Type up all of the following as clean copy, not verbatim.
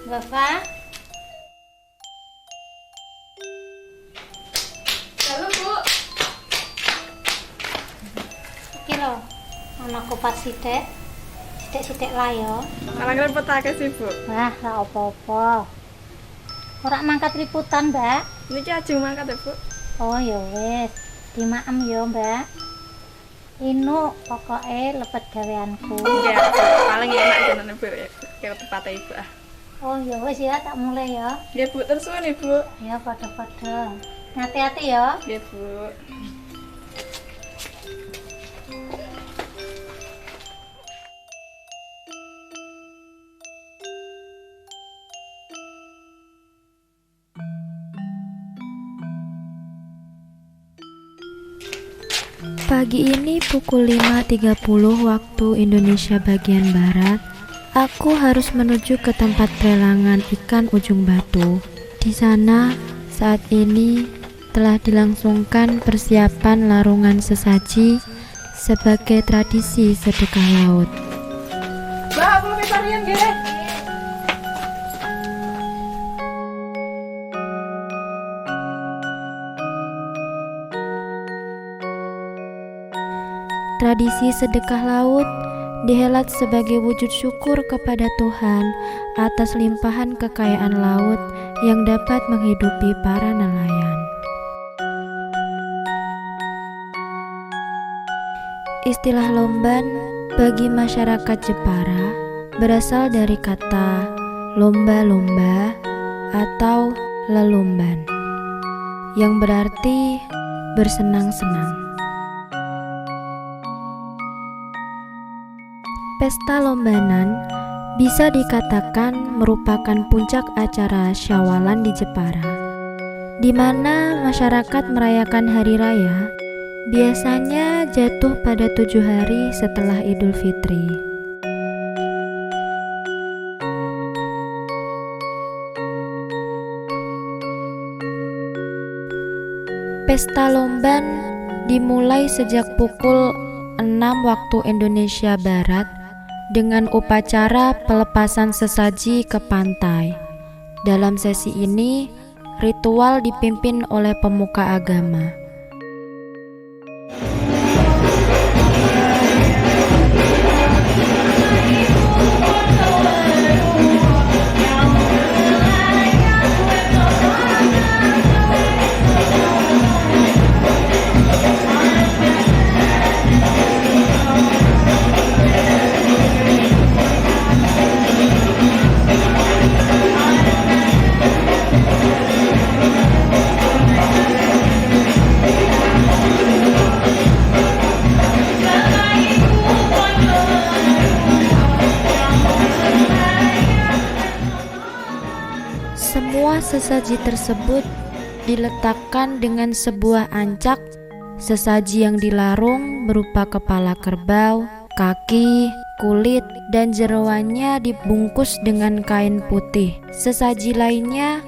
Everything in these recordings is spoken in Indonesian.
Bapak, Halo Bu. iki lho, ana kupat sithik lah ya. Alang repot akeh sih Bu. Wah, ra apa-apa. Ora mangkat liputan, Mbak. Niki ajeng mangkat ya Bu. Oh ya wis, dimaem ya, Mbak. Inu pokoke lepet gaweanku. Iya, paling enak jenenge Bu ya. Kayak tepate Ibu ah. Oh ya wis ya, tak mulai ya. Nggih Bu, terus suwun Ibu. Ya padha-padha. Hati-hati ya. Nggih Bu. Pagi ini pukul 5.30 waktu Indonesia bagian Barat, aku harus menuju ke tempat pelelangan ikan Ujung Batu. Di sana, saat ini telah dilangsungkan persiapan larungan sesaji sebagai tradisi sedekah laut. Mbak, aku lagi tarian nggih. Tradisi sedekah laut dihelat sebagai wujud syukur kepada Tuhan atas limpahan kekayaan laut yang dapat menghidupi para nelayan. Istilah lomban bagi masyarakat Jepara berasal dari kata lomba-lomba atau lelomban yang berarti bersenang-senang. Pesta Lombanan bisa dikatakan merupakan puncak acara Syawalan di Jepara, di mana masyarakat merayakan hari raya biasanya jatuh pada 7 hari setelah Idul Fitri. Pesta Lomban dimulai sejak pukul 6 waktu Indonesia Barat dengan upacara pelepasan sesaji ke pantai. Dalam sesi ini, ritual dipimpin oleh pemuka agama. Semua sesaji tersebut diletakkan dengan sebuah ancak. Sesaji yang dilarung berupa kepala kerbau, kaki, kulit, dan jeroannya dibungkus dengan kain putih. Sesaji lainnya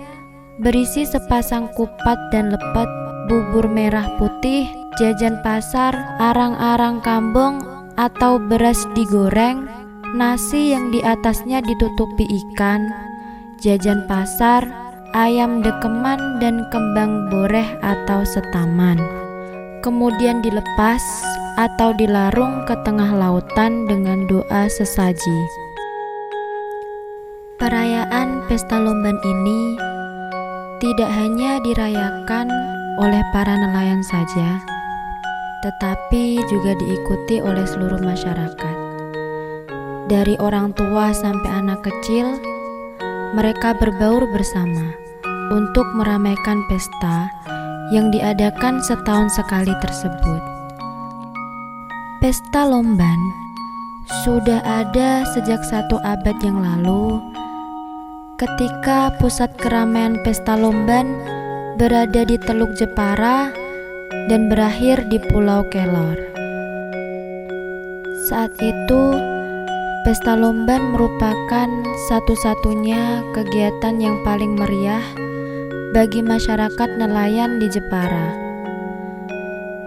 berisi sepasang kupat dan lepet, bubur merah putih, jajan pasar, arang-arang kambing atau beras digoreng, nasi yang di atasnya ditutupi ikan, jajan pasar, ayam dekeman, dan kembang boreh atau setaman. Kemudian dilepas atau dilarung ke tengah lautan dengan doa sesaji. Perayaan Pesta Lomban ini tidak hanya dirayakan oleh para nelayan saja, tetapi juga diikuti oleh seluruh masyarakat. Dari orang tua sampai anak kecil, mereka berbaur bersama untuk meramaikan pesta yang diadakan setahun sekali tersebut. Pesta Lomban sudah ada sejak 1 abad yang lalu, ketika pusat keramaian Pesta Lomban berada di Teluk Jepara dan berakhir di Pulau Kelor. Saat itu, Pesta Lomban merupakan satu-satunya kegiatan yang paling meriah bagi masyarakat nelayan di Jepara.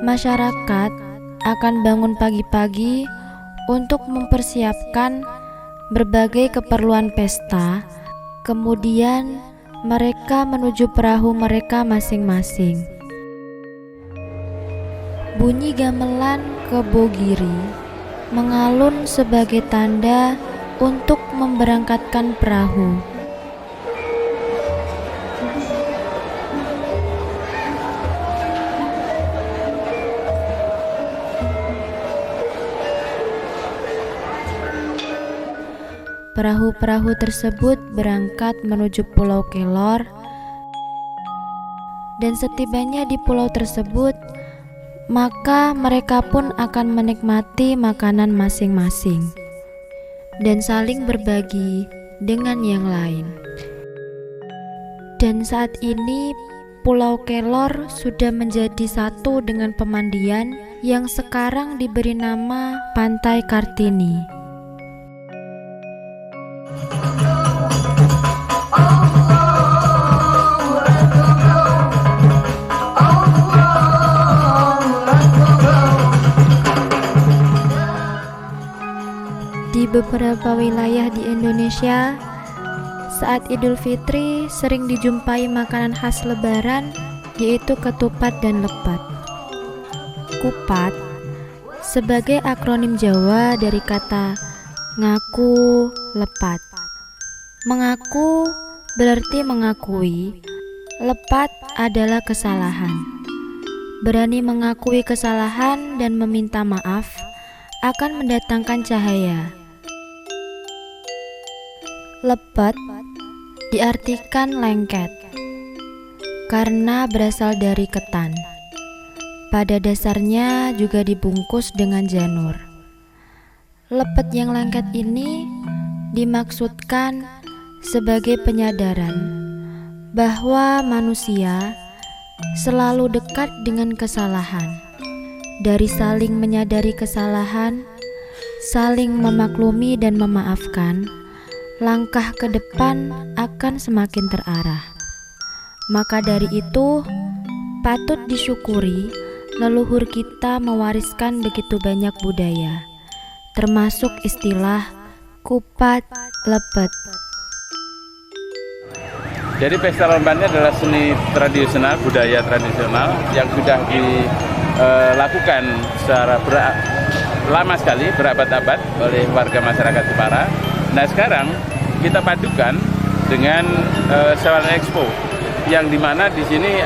Masyarakat akan bangun pagi-pagi untuk mempersiapkan berbagai keperluan pesta Kemudian mereka menuju perahu mereka masing-masing. Bunyi gamelan Kebogiri mengalun sebagai tanda untuk memberangkatkan perahu. Perahu-perahu tersebut berangkat menuju Pulau Kelor, dan setibanya di pulau tersebut, maka mereka pun akan menikmati makanan masing-masing dan saling berbagi dengan yang lain. Dan saat ini Pulau Kelor sudah menjadi satu dengan Pemandian yang sekarang diberi nama Pantai Kartini. Di beberapa wilayah di Indonesia, saat Idul Fitri sering dijumpai makanan khas Lebaran, yaitu ketupat dan lepet. Kupat sebagai akronim Jawa dari kata ngaku, lepat. Mengaku berarti mengakui, lepat adalah kesalahan. Berani mengakui kesalahan dan meminta maaf akan mendatangkan cahaya. Lepet diartikan lengket karena berasal dari ketan. Pada dasarnya juga dibungkus dengan janur. Lepet yang lengket ini dimaksudkan sebagai penyadaran bahwa manusia selalu dekat dengan kesalahan. Dari saling menyadari kesalahan, saling memaklumi dan memaafkan, langkah ke depan akan semakin terarah. Maka dari itu, patut disyukuri leluhur kita mewariskan begitu banyak budaya, termasuk istilah kupat lepet. Jadi pesta lomban ini adalah seni tradisional, budaya tradisional yang sudah dilakukan secara lama sekali, berabad-abad oleh warga masyarakat Jepara. Nah sekarang kita padukan dengan Sawana Expo, yang dimana di sini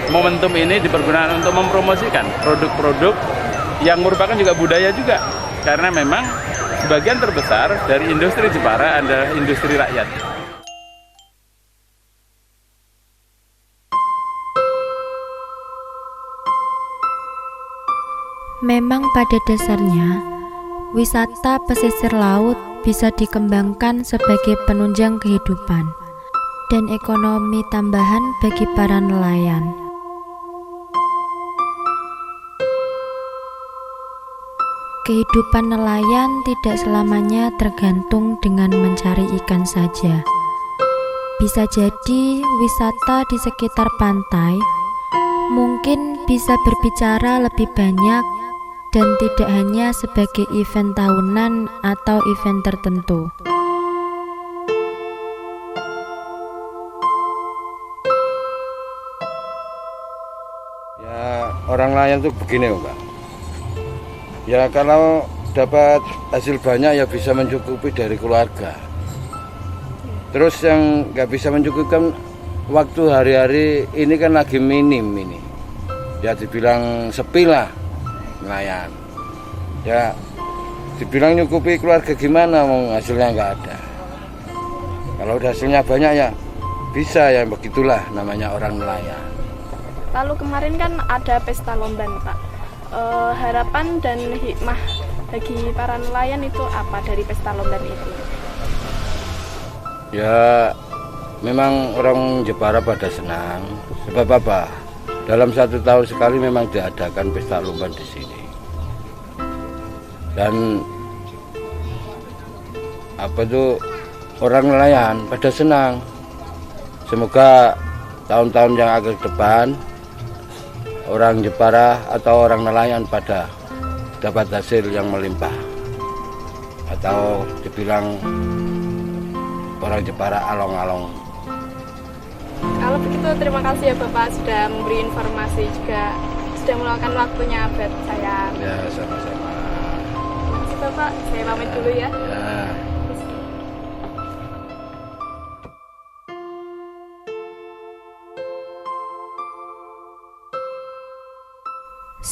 momentum ini dipergunakan untuk mempromosikan produk-produk yang merupakan juga budaya juga, karena memang sebagian terbesar dari industri Jepara adalah industri rakyat. Memang pada dasarnya, wisata pesisir laut bisa dikembangkan sebagai penunjang kehidupan dan ekonomi tambahan bagi para nelayan. Kehidupan nelayan tidak selamanya tergantung dengan mencari ikan saja. Bisa jadi wisata di sekitar pantai mungkin bisa berbicara lebih banyak dan tidak hanya sebagai event tahunan atau event tertentu. Ya, orang nelayan tuh begini, Mbak. Ya kalau dapat hasil banyak ya bisa mencukupi dari keluarga. Terus yang nggak bisa mencukupkan waktu hari-hari ini kan lagi minim ini. Ya dibilang sepi lah nelayan. Ya dibilang nyukupi keluarga gimana, mau hasilnya nggak ada. Kalau udah hasilnya banyak ya bisa, ya begitulah namanya orang nelayan. Lalu kemarin kan ada pesta lomban, Pak. Harapan dan hikmah bagi para nelayan itu apa dari pesta lomban itu? Ya memang orang Jepara pada senang. Sebab apa? Dalam 1 tahun sekali memang diadakan pesta lomban di sini. Dan apa itu, orang nelayan pada senang. Semoga tahun-tahun yang akan depan orang Jepara atau orang nelayan pada dapat hasil yang melimpah, atau dibilang orang Jepara along-along. Kalau begitu terima kasih ya Bapak sudah memberi informasi, juga sudah meluangkan waktunya buat saya. Ya, sama-sama. Terima kasih Bapak, saya pamit dulu ya. Ya.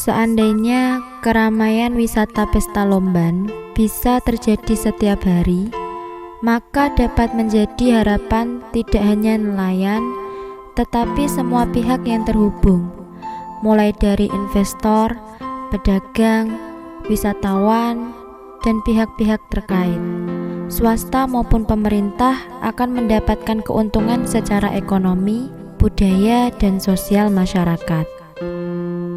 Seandainya keramaian wisata Pesta Lomban bisa terjadi setiap hari, maka dapat menjadi harapan tidak hanya nelayan, tetapi semua pihak yang terhubung, mulai dari investor, pedagang, wisatawan, dan pihak-pihak terkait. Swasta maupun pemerintah akan mendapatkan keuntungan secara ekonomi, budaya, dan sosial masyarakat.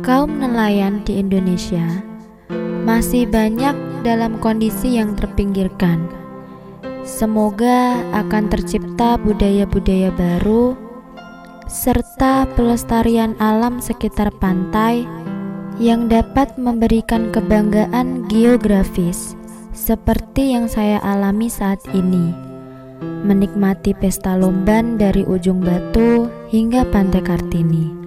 Kaum nelayan di Indonesia masih banyak dalam kondisi yang terpinggirkan. Semoga akan tercipta budaya-budaya baru serta pelestarian alam sekitar pantai yang dapat memberikan kebanggaan geografis seperti yang saya alami saat ini, menikmati Pesta Lomban dari Ujung Batu hingga Pantai Kartini.